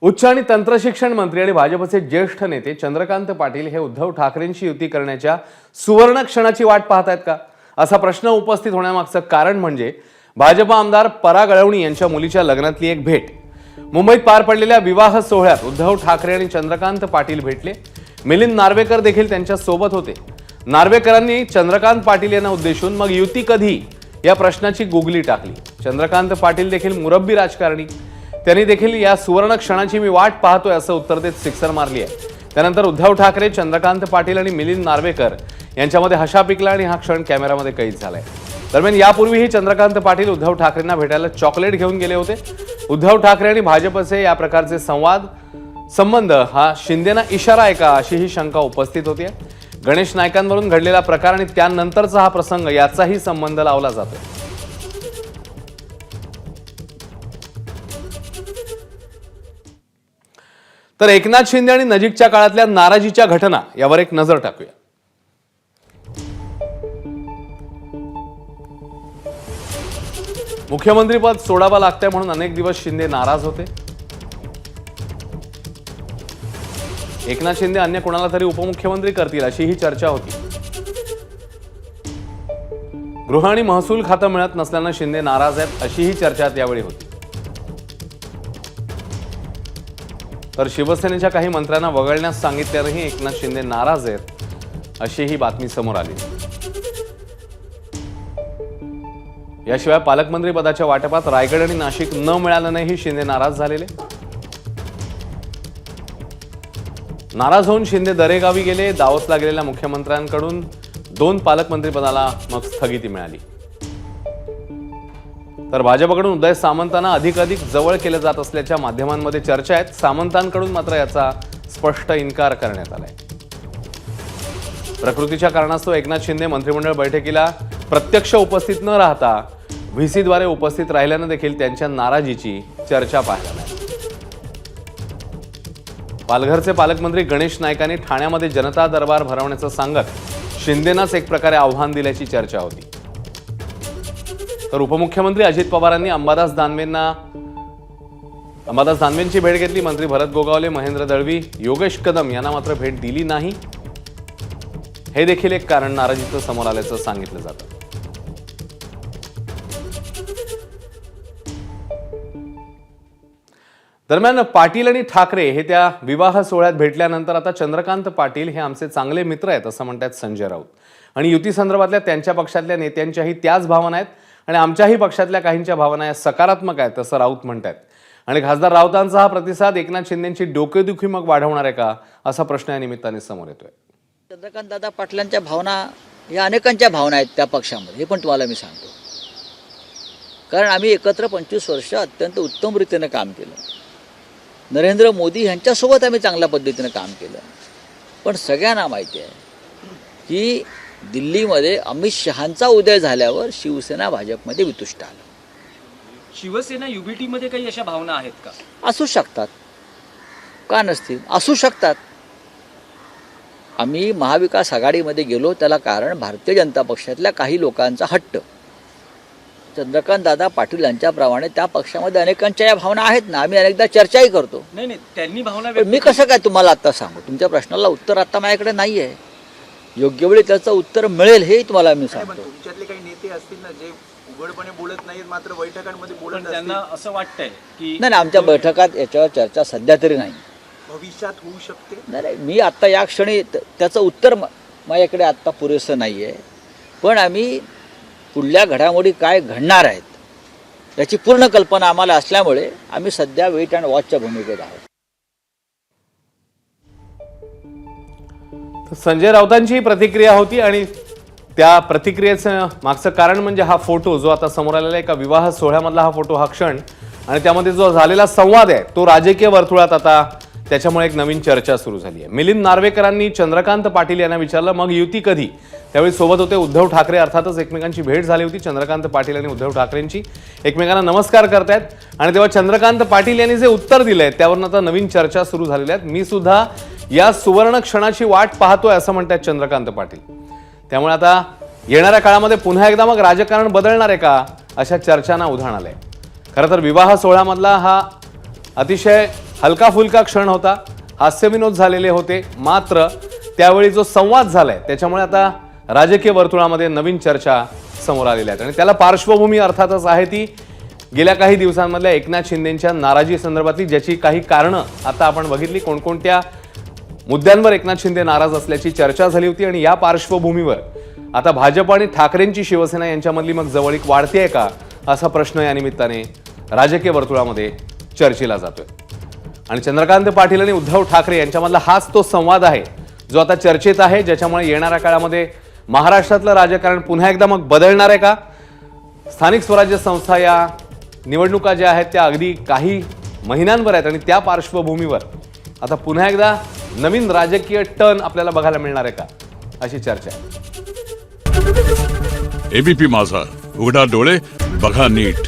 उच्च आणि तंत्रशिक्षण मंत्री आणि भाजपचे ज्येष्ठ नेते चंद्रकांत पाटील हे उद्धव ठाकरेंशी युती करण्याच्या सुवर्ण क्षणाची वाट पाहत आहेत का, असा प्रश्न उपस्थित होण्यामागचं कारण म्हणजे भाजप आमदार पराग अळवणी यांच्या मुलीच्या लग्नातली एक भेट. मुंबईत पार पडलेल्या विवाह सोहळ्यात उद्धव ठाकरे आणि चंद्रकांत पाटील भेटले. मिलिंद नार्वेकर देखील त्यांच्या सोबत होते. नार्वेकरांनी चंद्रकांत पाटील यांना उद्देशून मग युती कधी या प्रश्नाची गुगली टाकली. चंद्रकांत पाटील देखील मुरब्बी राजकारणी, त्यांनी देखील या सुवर्ण क्षणाची मी वाट पाहतोय असं उत्तर देत सिक्सर मारली आहे. त्यानंतर उद्धव ठाकरे, चंद्रकांत पाटील आणि मिलिंद नार्वेकर यांच्यामध्ये हशा पिकला आणि हा क्षण कॅमेरामध्ये कैद झालाय. दरम्यान यापूर्वीही चंद्रकांत पाटील उद्धव ठाकरेंना भेटायला चॉकलेट घेऊन गेले होते. उद्धव ठाकरे आणि भाजपचे या प्रकारचे संबंध हा शिंदेना इशारा आहे का, अशी ही शंका उपस्थित होती. गणेश नाईकांवरून घडलेला प्रकार आणि त्यानंतरचा हा प्रसंग याचाही संबंध लावला जातो. तर एकनाथ शिंदे आणि नजीकच्या काळातल्या नाराजीच्या घटना यावर एक नजर टाकूया. मुख्यमंत्रीपद सोडावं लागतंय म्हणून अनेक दिवस शिंदे नाराज होते. एकनाथ शिंदे अन्य कोणाला तरी उपमुख्यमंत्री करतील अशी ही चर्चा होती. गृह आणि महसूल खातं मिळत नसल्यानं शिंदे नाराज आहेत अशी ही चर्चा यावेळी होती. तर शिवसेनेच्या काही मंत्र्यांना वगळण्यास सांगितल्यानंही एकनाथ शिंदे नाराज आहेत अशी ही बातमी समोर आली. याशिवाय पालकमंत्री पदाच्या वाटपात रायगड आणि नाशिक न मिळाल्यानेही शिंदे नाराज झालेले. नाराज होऊन शिंदे दरेगावी गेले. दावोसला गेलेल्या मुख्यमंत्र्यांकडून 2 पालकमंत्रीपदाला मग स्थगिती मिळाली. तर भाजपकडून उदय सामंतांना अधिकाधिक जवळ केलं जात असल्याच्या माध्यमांमध्ये चर्चा आहेत. सामंतांकडून मात्र याचा स्पष्ट इन्कार करण्यात आलाय. प्रकृतीच्या कारणास्तव एकनाथ शिंदे मंत्रिमंडळ बैठकीला प्रत्यक्ष उपस्थित न राहता व्हीसीद्वारे उपस्थित राहिल्यानं देखील त्यांच्या नाराजीची चर्चा पाहायला मिळाली. पालघरचे पालकमंत्री गणेश नाईकांनी ठाण्यामध्ये जनता दरबार भरवण्याचं सांगत शिंदेनाच एक प्रकारे आव्हान दिल्याची चर्चा होती. तर उपमुख्यमंत्री अजित पवारांनी अंबादास दानवेंची भेट घेतली. मंत्री भरत गोगावले, महेंद्र दळवी, योगेश कदम यांना मात्र भेट दिली नाही. हे देखील एक कारण नाराजीचं समोर आल्याचं सांगितलं जातं. दरम्यान पाटील आणि ठाकरे हे त्या विवाह सोहळ्यात भेटल्यानंतर आता चंद्रकांत पाटील हे आमचे चांगले मित्र आहेत असं म्हणतात संजय राऊत. आणि युती संदर्भातल्या त्यांच्या पक्षातल्या नेत्यांच्याही त्याच भावना आहेत आणि आमच्याही पक्षातल्या काहींच्या भावना या सकारात्मक आहेत असं राऊत म्हणतात. आणि खासदार राऊतांचा हा प्रतिसाद एकनाथ शिंदेची डोकेदुखी मग वाढवणार आहे का, असा प्रश्न या निमित्ताने समोर येतोय. चंद्रकांत दादा पाटलांच्या भावना या अनेकांच्या भावना आहेत त्या पक्षामध्ये, हे पण तुम्हाला मी सांगतो. कारण आम्ही एकत्र 25 वर्ष अत्यंत उत्तम रीतीने काम केलं. नरेंद्र मोदी यांच्यासोबत आम्ही चांगल्या पद्धतीने काम केलं. पण सगळ्यांना माहिती आहे की दिल्लीमध्ये अमित शहांचा उदय झाल्यावर शिवसेना भाजपमध्ये वितुष्ट आलं. शिवसेना युबीटीमध्ये काही अशा भावना आहेत का? असू शकतात, का नसतील, असू शकतात. आम्ही महाविकास आघाडीमध्ये गेलो त्याला कारण भारतीय जनता पक्षातल्या काही लोकांचा हट्ट. चंद्रकांत दादा पाटील यांच्याप्रमाणे त्या पक्षामध्ये अनेकांच्या या भावना आहेत ना. आम्ही अनेकदा चर्चाही करतो. नाही, त्यांनी भावना मी कसं काय तुम्हाला आता सांगू? तुमच्या प्रश्नाला उत्तर आता माझ्याकडे नाही आहे. योग्य वेळी त्याचं उत्तर मिळेल हे तुम्हाला मी सांगतो. तुमच्यातले काही नेते असतील ना जे उघडपणे बोलत नाहीत मात्र बैठकांमध्ये बोलत असतील, त्यांना असं वाटतंय की नाही, आमच्या बैठकात याच्यावर चर्चा सध्या तरी नाही. भविष्यात होऊ शकते. नाही, मी आत्ता या क्षणी त्याचं उत्तर माझ्याकडे आत्ता पुरेसं नाही आहे. पण आम्ही पुढल्या घडामोडी काय घडणार आहेत याची पूर्ण कल्पना आम्हाला असल्यामुळे आम्ही सध्या वेट अँड वॉचच्या भूमिकेत आहोत. संजय राऊतांची प्रतिक्रिया होती आणि त्या प्रतिक्रियेचं मागचं कारण म्हणजे हा फोटो जो आता समोर आलेला आहे, एका विवाह सोहळ्यामधला हा फोटो, हा क्षण आणि त्यामध्ये जो झालेला संवाद आहे तो राजकीय वर्तुळात आता त्याच्यामुळे एक नवीन चर्चा सुरू झाली आहे. मिलिंद नार्वेकरांनी चंद्रकांत पाटील यांना विचारलं मग युती कधी. त्यावेळी सोबत होते उद्धव ठाकरे. अर्थातच एकमेकांची भेट झाली होती. चंद्रकांत पाटील आणि उद्धव ठाकरेंची एकमेकांना नमस्कार करतायत आणि तेव्हा चंद्रकांत पाटील यांनी जे उत्तर दिलंय त्यावरून आता नवीन चर्चा सुरू झालेल्या आहेत. मी सुद्धा या सुवर्ण क्षणाची वाट पाहतोय असं म्हणतात चंद्रकांत पाटील. त्यामुळे आता येणाऱ्या काळामध्ये पुन्हा एकदा मग राजकारण बदलणार आहे का, अशा चर्चांना उधाण आलंय. खरं तर विवाह सोहळ्यामधला हा अतिशय हलका फुलका क्षण होता, हास्यविनोद झालेले होते, मात्र त्यावेळी जो संवाद झालाय त्याच्यामुळे आता राजकीय वर्तुळामध्ये नवीन चर्चा समोर आलेल्या आहेत आणि त्याला पार्श्वभूमी अर्थातच आहे ती गेल्या काही दिवसांमधल्या एकनाथ शिंदेच्या नाराजी संदर्भातली, ज्याची काही कारणं आता आपण बघितली. कोणकोणत्या मुद्द्यांवर एकनाथ शिंदे नाराज असल्याची चर्चा झाली होती आणि या पार्श्वभूमीवर आता भाजप आणि ठाकरेंची शिवसेना यांच्यामधली मग जवळीक वाढतेय का, असा प्रश्न या निमित्ताने राजकीय वर्तुळामध्ये चर्चेला जातोय. आणि चंद्रकांत पाटील आणि उद्धव ठाकरे यांच्यामधला हाच तो संवाद आहे जो आता चर्चेत आहे, ज्याच्यामुळे येणाऱ्या काळामध्ये महाराष्ट्रातलं राजकारण पुन्हा एकदा मग बदलणार आहे का. स्थानिक स्वराज्य संस्था या निवडणुका ज्या आहेत त्या अगदी काही महिन्यांवर आहेत आणि त्या पार्श्वभूमीवर आता पुन्हा एकदा नवीन राजकीय टर्न आपल्याला बघायला मिळणार आहे का, अशी चर्चा आहे. एबीपी माझा, उघडा डोळे बघा नीट.